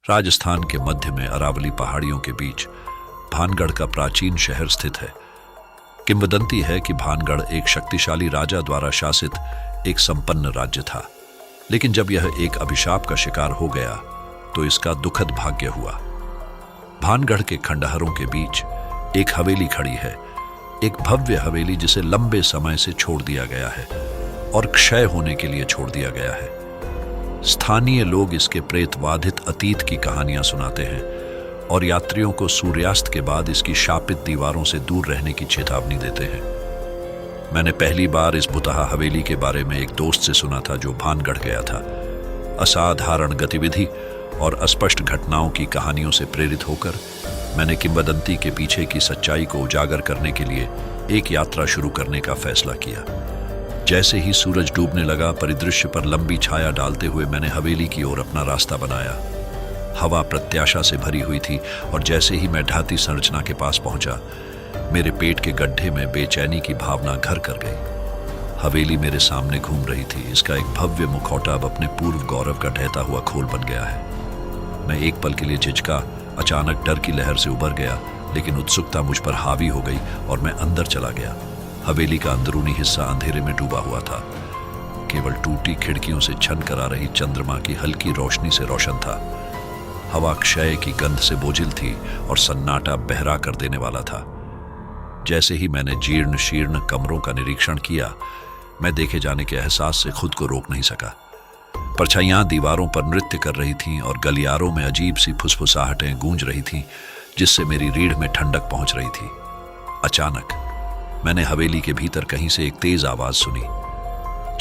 राजस्थान के मध्य में अरावली पहाड़ियों के बीच भानगढ़ का प्राचीन शहर स्थित है। किंवदंती है कि भानगढ़ एक शक्तिशाली राजा द्वारा शासित एक संपन्न राज्य था, लेकिन जब यह एक अभिशाप का शिकार हो गया तो इसका दुखद भाग्य हुआ। भानगढ़ के खंडहरों के बीच एक हवेली खड़ी है, एक भव्य हवेली जिसे लंबे समय से छोड़ दिया गया है और क्षय होने के लिए छोड़ दिया गया है। स्थानीय लोग इसके प्रेतवाधित अतीत की कहानियां सुनाते हैं और यात्रियों को सूर्यास्त के बाद इसकी शापित दीवारों से दूर रहने की चेतावनी देते हैं। मैंने पहली बार इस भुतहा हवेली के बारे में एक दोस्त से सुना था जो भानगढ़ गया था। असाधारण गतिविधि और अस्पष्ट घटनाओं की कहानियों से प्रेरित होकर मैंने किंवदंती के पीछे की सच्चाई को उजागर करने के लिए एक यात्रा शुरू करने का फैसला किया। जैसे ही सूरज डूबने लगा, परिदृश्य पर लंबी छाया डालते हुए मैंने हवेली की ओर अपना रास्ता बनाया। हवा प्रत्याशा से भरी हुई थी और जैसे ही मैं ढाती संरचना के पास पहुंचा, मेरे पेट के गड्ढे में बेचैनी की भावना घर कर गई। हवेली मेरे सामने घूम रही थी। इसका एक भव्य मुखौटा अब अपने पूर्व गौरव का ढहता हुआ खोल बन गया है। मैं एक पल के लिए झिझका, अचानक डर की लहर से उबर गया, लेकिन उत्सुकता मुझ पर हावी हो गई और मैं अंदर चला गया। हवेली का अंदरूनी हिस्सा अंधेरे में डूबा हुआ था। केवल टूटी खिड़कियों से छन कर आ रही चंद्रमा की हल्की रोशनी से रोशन था। हवा क्षय की गंध से बोझिल थी और सन्नाटा बहरा कर देने वाला था। जैसे ही मैंने जीर्ण शीर्ण कमरों का निरीक्षण किया, मैं देखे जाने के एहसास से खुद को रोक नहीं सका। परछाइयां दीवारों पर नृत्य कर रही थीं और गलियारों में अजीब सी फुसफुसाहटें गूंज रही थीं, जिससे मेरी रीढ़ में ठंडक पहुंच रही थी। अचानक मैंने हवेली के भीतर कहीं से एक तेज आवाज सुनी।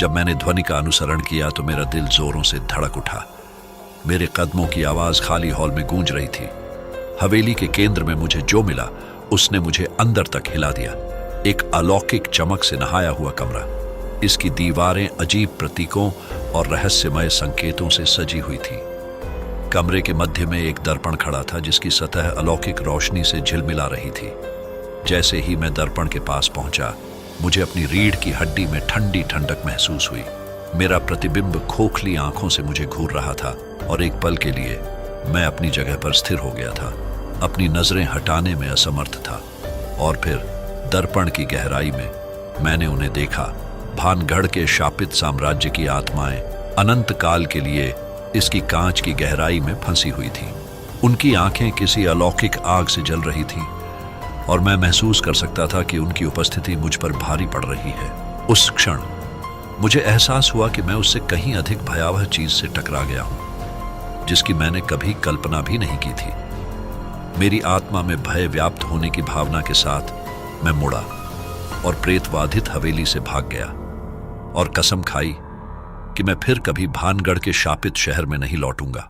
जब मैंने ध्वनि का अनुसरण किया तो मेरा दिल जोरों से धड़क उठा। मेरे कदमों की आवाज खाली हॉल में गूंज रही थी। हवेली के केंद्र में मुझे जो मिला उसने मुझे अंदर तक हिला दिया। एक अलौकिक चमक से नहाया हुआ कमरा। इसकी दीवारें अजीब प्रतीकों और रहस्यमय संकेतों से सजी हुई थी। कमरे के मध्य में एक दर्पण खड़ा था जिसकी सतह अलौकिक रोशनी से झिलमिला रही थी। जैसे ही मैं दर्पण के पास पहुंचा, मुझे अपनी रीढ़ की हड्डी में ठंडी ठंडक महसूस हुई। मेरा प्रतिबिंब खोखली आंखों से मुझे घूर रहा था और एक पल के लिए मैं अपनी जगह पर स्थिर हो गया था, अपनी नजरें हटाने में असमर्थ था। और फिर दर्पण की गहराई में मैंने उन्हें देखा। भानगढ़ के शापित साम्राज्य की आत्माएं अनंत काल के लिए इसकी कांच की गहराई में फंसी हुई थी। उनकी आंखें किसी अलौकिक आग से जल रही थीं और मैं महसूस कर सकता था कि उनकी उपस्थिति मुझ पर भारी पड़ रही है। उस क्षण मुझे एहसास हुआ कि मैं उससे कहीं अधिक भयावह चीज से टकरा गया हूं, जिसकी मैंने कभी कल्पना भी नहीं की थी। मेरी आत्मा में भय व्याप्त होने की भावना के साथ मैं मुड़ा और प्रेतवाधित हवेली से भाग गया और कसम खाई कि मैं फिर कभी भानगढ़ के शापित शहर में नहीं लौटूंगा।